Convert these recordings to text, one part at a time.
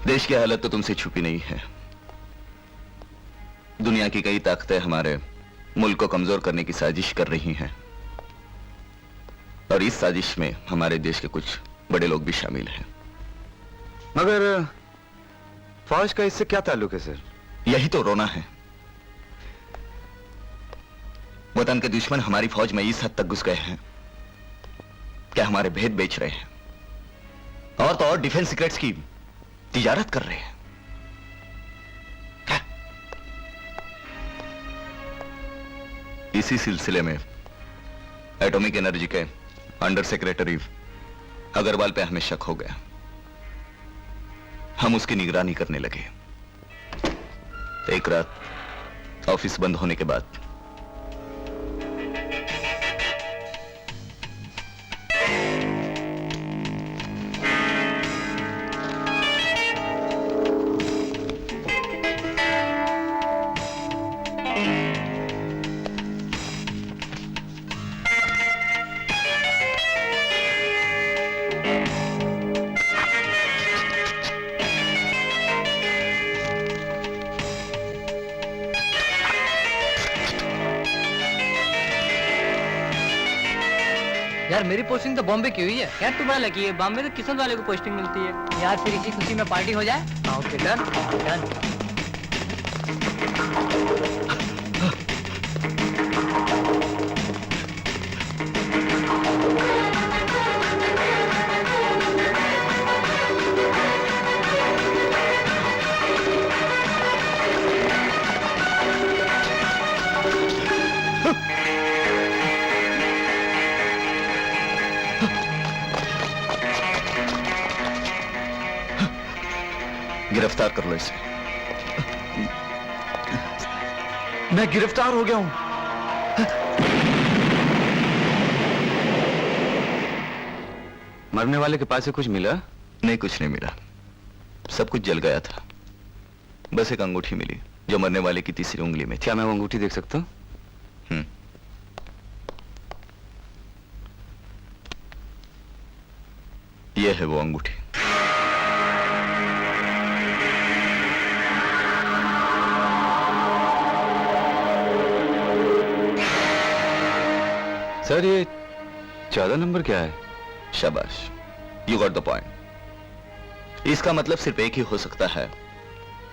देश की हालत तो तुमसे छुपी नहीं है। दुनिया की कई ताकतें हमारे मुल्क को कमजोर करने की साजिश कर रही हैं, और इस साजिश में हमारे देश के कुछ बड़े लोग भी शामिल हैं। मगर फौज का इससे क्या ताल्लुक है सर? यही तो रोना है। वतन के दुश्मन हमारी फौज में इस हद तक घुस गए हैं कि हमारे भेद बेच रहे हैं, और तो और डिफेंस सीक्रेट्स की तिजारत कर रहे हैं। क्या? इसी सिलसिले में एटॉमिक एनर्जी के अंडर सेक्रेटरी अग्रवाल पे हमें शक हो गया। हम उसकी निगरानी करने लगे। एक रात ऑफिस बंद होने के बाद यार मेरी पोस्टिंग तो बॉम्बे की हुई है। यार तुम्हारा लगी है, बॉम्बे तो किस्मत वाले को पोस्टिंग मिलती है। यार फिर इसी खुशी में पार्टी हो जाए। Okay done done. गिरफ्तार कर लो इसे। मैं गिरफ्तार हो गया हूं। मरने वाले के पास से कुछ मिला? नहीं, कुछ नहीं मिला। सब कुछ जल गया था। बस एक अंगूठी मिली जो मरने वाले की तीसरी उंगली में थी। क्या मैं वो अंगूठी देख सकता हूं? यह है वो अंगूठी। सर ये 14 नंबर क्या है? शाबाश, यू गॉट द पॉइंट। इसका मतलब सिर्फ एक ही हो सकता है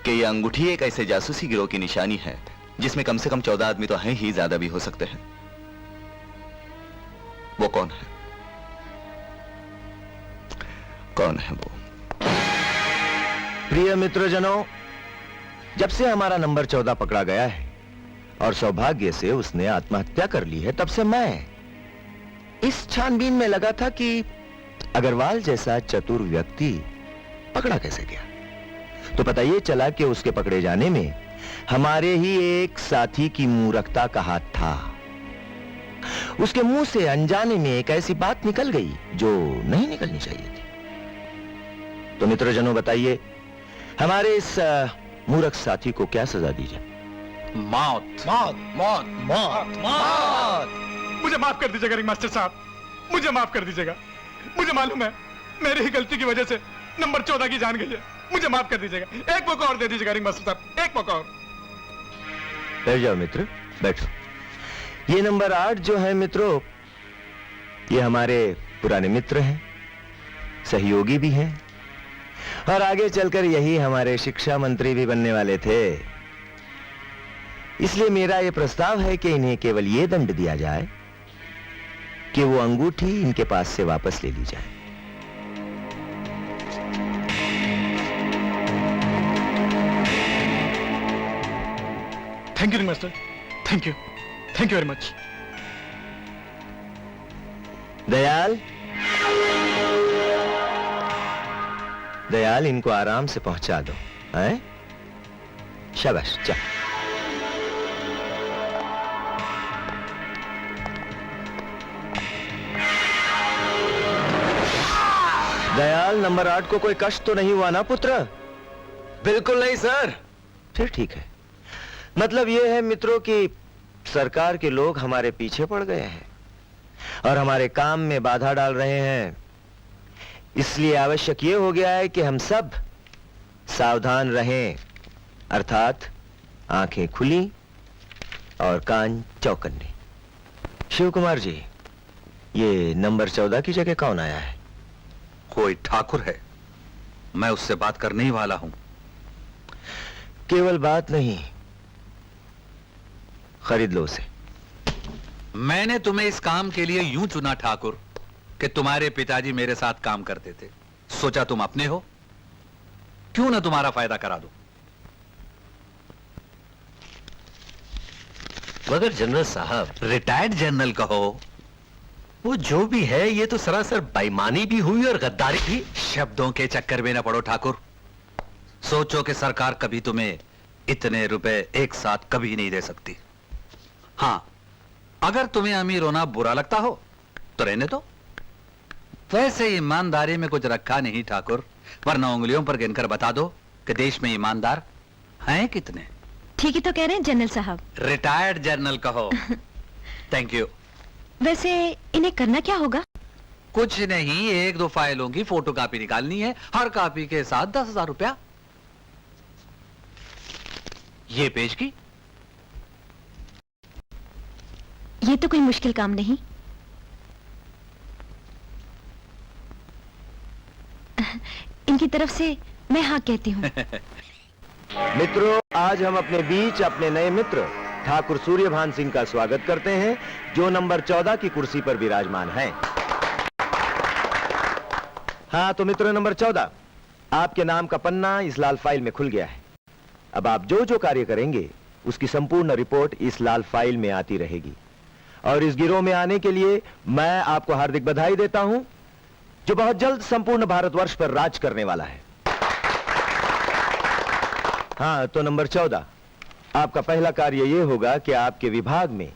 कि यह अंगूठी एक ऐसे जासूसी गिरोह की निशानी है जिसमें कम से कम 14 आदमी तो हैं ही, ज्यादा भी हो सकते हैं। वो कौन है? कौन है वो? प्रिय मित्रजनों, जब से हमारा नंबर 14 पकड़ा गया है और सौभाग्य से उसने आत्महत्या कर ली है, तब से मैं इस छानबीन में लगा था कि अग्रवाल जैसा चतुर व्यक्ति पकड़ा कैसे गया। तो पता यह चला कि उसके पकड़े जाने में हमारे ही एक साथी की मूर्खता का हाथ था। उसके मुंह से अनजाने में एक ऐसी बात निकल गई जो नहीं निकलनी चाहिए थी। तो मित्रजनों बताइए, हमारे इस मूर्ख साथी को क्या सजा दी जाए? मौत। मौत मौत मौत मौत। मुझे माफ कर दीजिएगा रिंग मास्टर साहब, मुझे माफ कर दीजिएगा। मुझे मालूम है मेरी ही गलती की वजह से नंबर 14 की जान गई है। मुझे माफ कर दीजिएगा। एक मौका और दे दीजिएगा रिंग मास्टर साहब, एक मौका और। बैठ जाओ मित्र, बैठो। ये नंबर 8 जो है मित्रों, ये हमारे पुराने मित्र हैं, सहयोगी भी हैं, और आगे चलकर यही हमारे शिक्षा मंत्री भी बनने वाले थे। इसलिए मेरा यह प्रस्ताव है कि इन्हें केवल यह दंड दिया जाए कि वो अंगूठी इनके पास से वापस ले ली जाए। Thank you ring master, thank you very much. Dayal, Dayal इनको आराम से पहुंचा दो, हैं? शाबाश, चल। दयाल, नंबर 8 को कोई कष्ट तो नहीं हुआ ना पुत्र? बिल्कुल नहीं सर। फिर ठीक है। मतलब यह है मित्रों कि सरकार के लोग हमारे पीछे पड़ गए हैं और हमारे काम में बाधा डाल रहे हैं। इसलिए आवश्यक यह हो गया है कि हम सब सावधान रहें, अर्थात आंखें खुली और कान चौकन्ने। शिव कुमार जी, ये नंबर 14 की जगह कौन आया है? कोई ठाकुर है, मैं उससे बात करने ही वाला हूं। केवल बात नहीं, खरीद लो उसे। मैंने तुम्हें इस काम के लिए यूं चुना ठाकुर कि तुम्हारे पिताजी मेरे साथ काम करते थे। सोचा तुम अपने हो, क्यों ना तुम्हारा फायदा करा दो। मगर जनरल साहब, रिटायर्ड जनरल कहो। वो जो भी है, ये तो सरासर बेईमानी भी हुई और गद्दारी भी। शब्दों के चक्कर में न पड़ो ठाकुर। सोचो कि सरकार कभी तुम्हें इतने रुपए एक साथ कभी नहीं दे सकती। हां, अगर तुम्हें अमीर होना बुरा लगता हो तो रहने दो। वैसे ईमानदारी में कुछ रखा नहीं ठाकुर, वरना उंगलियों पर गिनकर बता दो कि देश में ईमानदार हैं कितने। ठीक ही तो कह रहे हैं जनरल साहब। रिटायर्ड जनरल कहो। Thank you. वैसे इन्हें करना क्या होगा? कुछ नहीं, 1-2 फाइलों की फोटो कॉपी निकालनी है, हर कॉपी के साथ 10,000 रुपया। ये पेज की। ये तो कोई मुश्किल काम नहीं। इनकी तरफ से मैं हाँ कहती हूँ। मित्रों, आज हम अपने बीच अपने नए मित्र ठाकुर सूर्यभान सिंह का स्वागत करते हैं, जो नंबर 14 की कुर्सी पर विराजमान हैं। हाँ तो मित्र नंबर 14, आपके नाम का पन्ना इस लाल फाइल में खुल गया है। अब आप जो जो कार्य करेंगे उसकी संपूर्ण रिपोर्ट इस लाल फाइल में आती रहेगी। और इस गिरोह में आने के लिए मैं आपको हार्दिक बधाई देता हूं, जो बहुत जल्द संपूर्ण भारतवर्ष पर राज करने वाला है। हाँ तो नंबर 14, आपका पहला कार्य यह होगा कि आपके विभाग में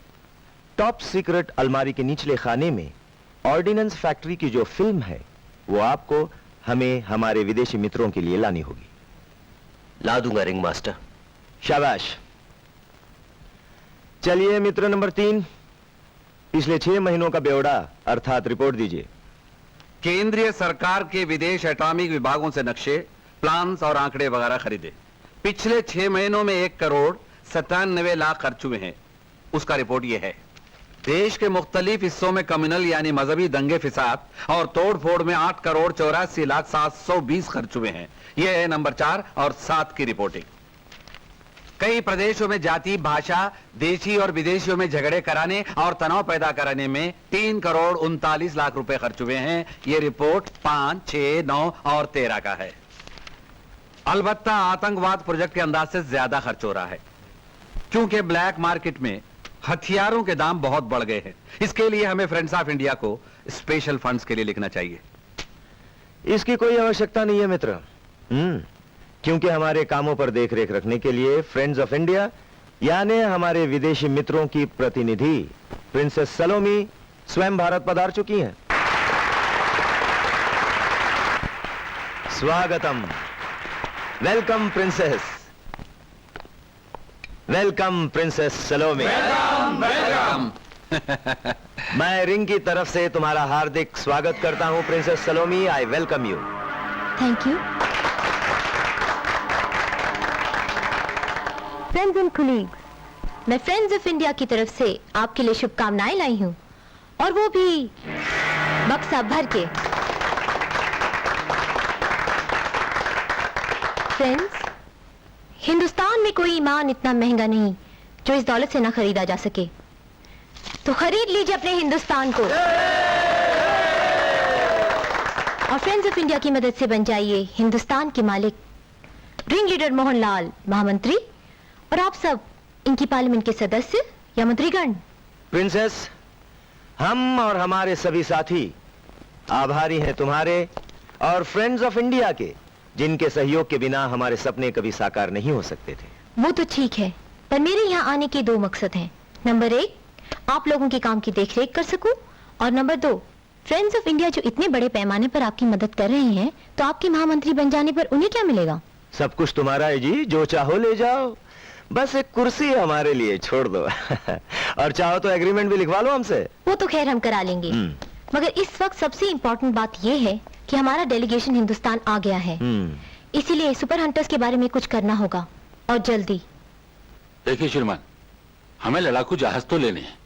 टॉप सीक्रेट अलमारी के निचले खाने में ऑर्डिनेंस फैक्ट्री की जो फिल्म है वो आपको हमें हमारे विदेशी मित्रों के लिए लानी होगी। ला दूंगा रिंग मास्टर। शाबाश। चलिए मित्र नंबर 3, पिछले 6 महीनों का ब्यौरा अर्थात रिपोर्ट दीजिए। केंद्रीय सरकार के विदेश एटॉमिक विभागों से नक्शे, प्लान्स और आंकड़े वगैरह खरीदे। पिछले 6 महीनों में 1,97 लाख खर्च हुए हैं, उसका रिपोर्ट यह है। देश के मुख्तलिफ हिस्सों में कम्युनल यानी मजहबी दंगे फिसाद और तोड़ फोड़ में 8,84,720 खर्च हुए हैं। यह है नंबर 4 और 7 की रिपोर्टिंग। कई प्रदेशों में जाति, भाषा, देशी और विदेशियों में झगड़े कराने और तनाव पैदा कराने में 3,39 लाख रुपए खर्च हुए हैं। यह रिपोर्ट 5, 6, 9 और 13 का है। अलबत्ता आतंकवाद प्रोजेक्ट के अंदाज से ज्यादा खर्च हो रहा है, क्योंकि ब्लैक मार्केट में हथियारों के दाम बहुत बढ़ गए हैं। इसके लिए हमें फ्रेंड्स ऑफ इंडिया को स्पेशल फंड्स के लिए लिखना चाहिए। इसकी कोई आवश्यकता नहीं है मित्र, क्योंकि हमारे कामों पर देखरेख रखने के लिए फ्रेंड्स ऑफ इंडिया यानी हमारे विदेशी मित्रों की प्रतिनिधि प्रिंसेस सलोमी स्वयं भारत पधार चुकी हैं। स्वागतम। Welcome princess. Welcome princess Salome. Welcome. मैं रिंग की तरफ से तुम्हारा हार्दिक स्वागत करता हूं princess Salome. I welcome you. Thank you. Friends and colleagues, मैं फ्रेंड्स ऑफ इंडिया की तरफ से आपके लिए शुभकामनाएं लाई हूं, और वो भी बक्सा भर के। फ्रेंड्स, हिंदुस्तान में कोई ईमान इतना महंगा नहीं जो इस दौलत से ना खरीदा जा सके। तो खरीद लीजिए अपने हिंदुस्तान को और फ्रेंड्स ऑफ इंडिया की मदद से बन जाइए हिंदुस्तान के मालिक। रिंग लीडर मोहनलाल महामंत्री और आप सब इनकी पार्लियामेंट के सदस्य या मंत्रीगण। प्रिंसेस, हम और हमारे सभी साथी आभारी हैं तुम्हारे और फ्रेंड्स ऑफ इंडिया के, जिनके सहयोग के बिना हमारे सपने कभी साकार नहीं हो सकते थे। वो तो ठीक है, पर मेरे यहाँ आने के 2 मकसद हैं। नंबर 1, आप लोगों के काम की देखरेख कर सकूं, और नंबर 2, फ्रेंड्स ऑफ इंडिया जो इतने बड़े पैमाने पर आपकी मदद कर रहे हैं, तो आपके महामंत्री बन जाने पर उन्हें क्या मिलेगा? सब कुछ तुम्हारा है जी, जो चाहो ले जाओ, बस एक कुर्सी हमारे लिए छोड़ दो। और चाहो तो एग्रीमेंट भी लिखवा लो हमसे। वो तो खैर हम करा लेंगे, मगर इस वक्त सबसे इम्पोर्टेंट बात यह है कि हमारा डेलीगेशन हिंदुस्तान आ गया है। इसीलिए सुपर हंटर्स के बारे में कुछ करना होगा और जल्दी। देखिए श्रीमान, हमें लड़ाकू जहाज तो लेने हैं,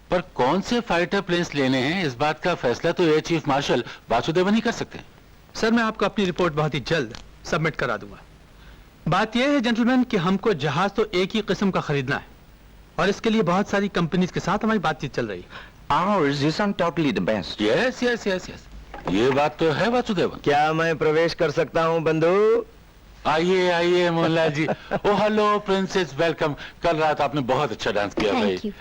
पर कौन से फाइटर प्लेन्स लेने हैं इस बात का फैसला तो एयर चीफ मार्शल वासुदेवन ही कर सकते हैं। सर मैं आपको अपनी रिपोर्ट बहुत ही जल्द सबमिट करा दूंगा। बात यह है जेंटलमैन कि हमको जहाज तो एक ही किस्म का खरीदना है और इसके लिए बहुत सारी कंपनीज के साथ हमारी बातचीत चल रही है। Ours is undoubtedly the best. Yes yes yes yes, ये बात तो है वासुदेवन। क्या मैं प्रवेश कर सकता हूँ बंधु? आइए आइए मोहनलाल जी। ओ हेलो प्रिंसेस, वेलकम। कल रात आपने बहुत अच्छा डांस किया भाई। Thank you.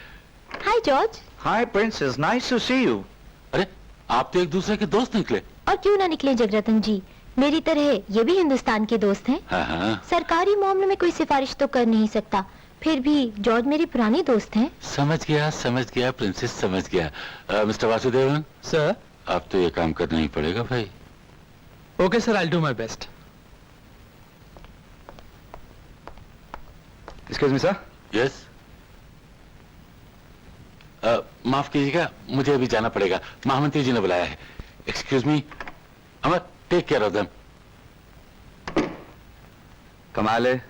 Hi George. Hi princess, nice to see you. अरे आप तो एक दूसरे के दोस्त निकले। और क्यों ना निकले जगरतन जी, मेरी तरह ये भी हिंदुस्तान के दोस्त हैं। हाँ हाँ, सरकारी मामले में कोई सिफारिश तो कर नहीं सकता, फिर भी जॉर्ज मेरे पुराने दोस्त हैं। समझ गया प्रिंसेस, समझ गया। मिस्टर वासुदेवन, सर अब तो ये काम करना ही पड़ेगा भाई। Okay sir, I do my best. Excuse me, sir. Yes, माफ कीजिएगा, मुझे अभी जाना पड़ेगा, महामंत्री जी ने बुलाया है। Excuse me, Amar, take care of them. कमाल है,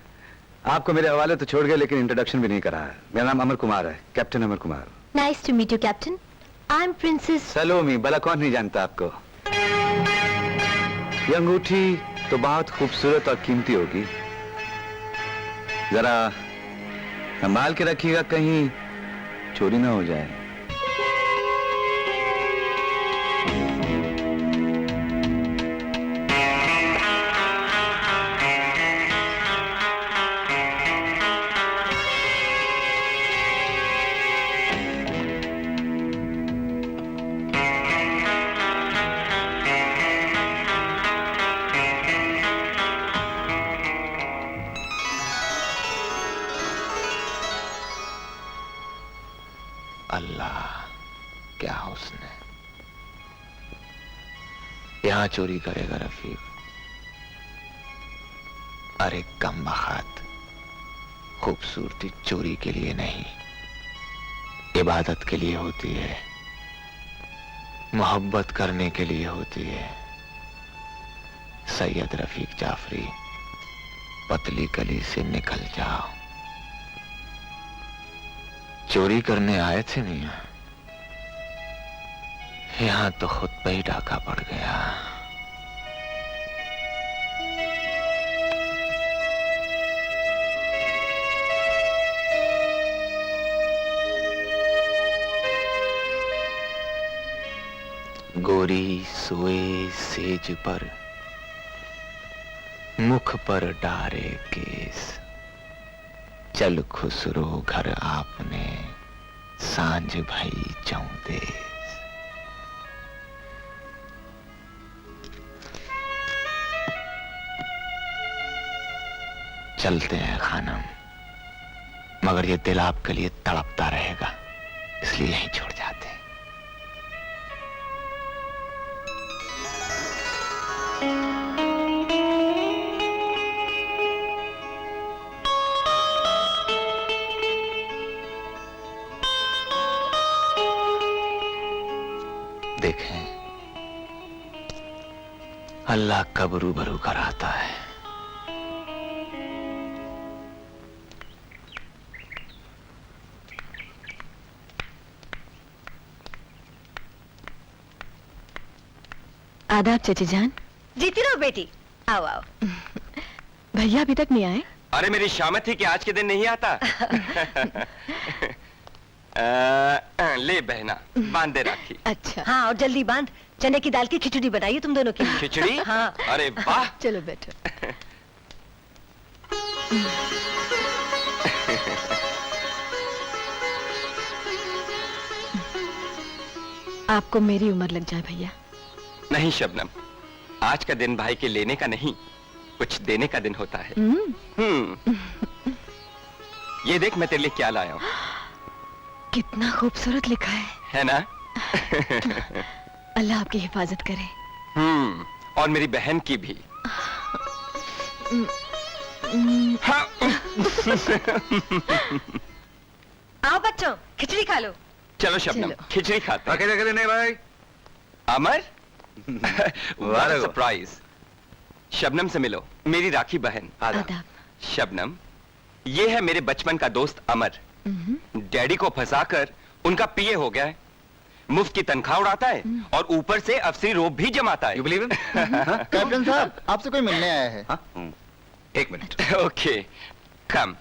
आपको मेरे हवाले तो छोड़ गए लेकिन इंट्रोडक्शन भी नहीं करा है। मेरा नाम अमर कुमार है, captain Amar Kumar. Nice to meet you captain. I am princess. Salomi, भला कौन नहीं जानता आपको। ये अंगूठी तो बहुत खूबसूरत और कीमती होगी, जरा संभाल के रखिएगा, कहीं चोरी ना हो जाए। अल्लाह, क्या हुस्न है। यहां चोरी करेगा रफीक? अरे कम बख्त, खूबसूरती चोरी के लिए नहीं, इबादत के लिए होती है, मोहब्बत करने के लिए होती है। सैयद रफीक जाफरी, पतली गली से निकल जाओ। चोरी करने आए थे मियां, यहां तो खुद पे ही डाका पड़ गया। गोरी सोए सेज पर, मुख पर डारे केस, चल खुसरो घर आपने, सांझ भई चौदेस। चलते हैं खानम, मगर ये दिल आपके लिए तड़पता रहेगा, इसलिए यहीं छोड़ जाते हैं। देखें, अल्लाह कब रूबरू कराता है। आदाब चाची जान। जीती रहो बेटी, आओ आओ। भैया अभी तक नहीं आए? अरे मेरी शामत थी कि आज के दिन नहीं आता। ले बहना, बांधे राखी। अच्छा हाँ, और जल्दी बांध, चने की दाल की खिचड़ी बनाइए तुम दोनों की। खिचड़ी? हाँ। अरे वाह। चलो बैठो। आपको मेरी उम्र लग जाए भैया। नहीं शबनम, आज का दिन भाई के लेने का नहीं, कुछ देने का दिन होता है। ये देख मैं तेरे लिए क्या लाया हूँ। कितना खूबसूरत लिखा है ना? अल्लाह आपकी हिफाजत करे। और मेरी बहन की भी। आओ बच्चों, खिचड़ी खा लो। चलो शबनम, खिचड़ी खाते हैं। अकेले अकेले नहीं भाई। अमर, what a सरप्राइज। शबनम से मिलो, मेरी राखी बहन। आदाब। शबनम, ये है मेरे बचपन का दोस्त अमर। डैडी को फंसाकर उनका पीए हो गया है, मुफ्त की तनख्वाह उड़ाता है और ऊपर से अफसरी रोब भी जमाता है। You believe it? कैप्टन साहब, आपसे कोई मिलने आया है। एक मिनट। ओके, कम।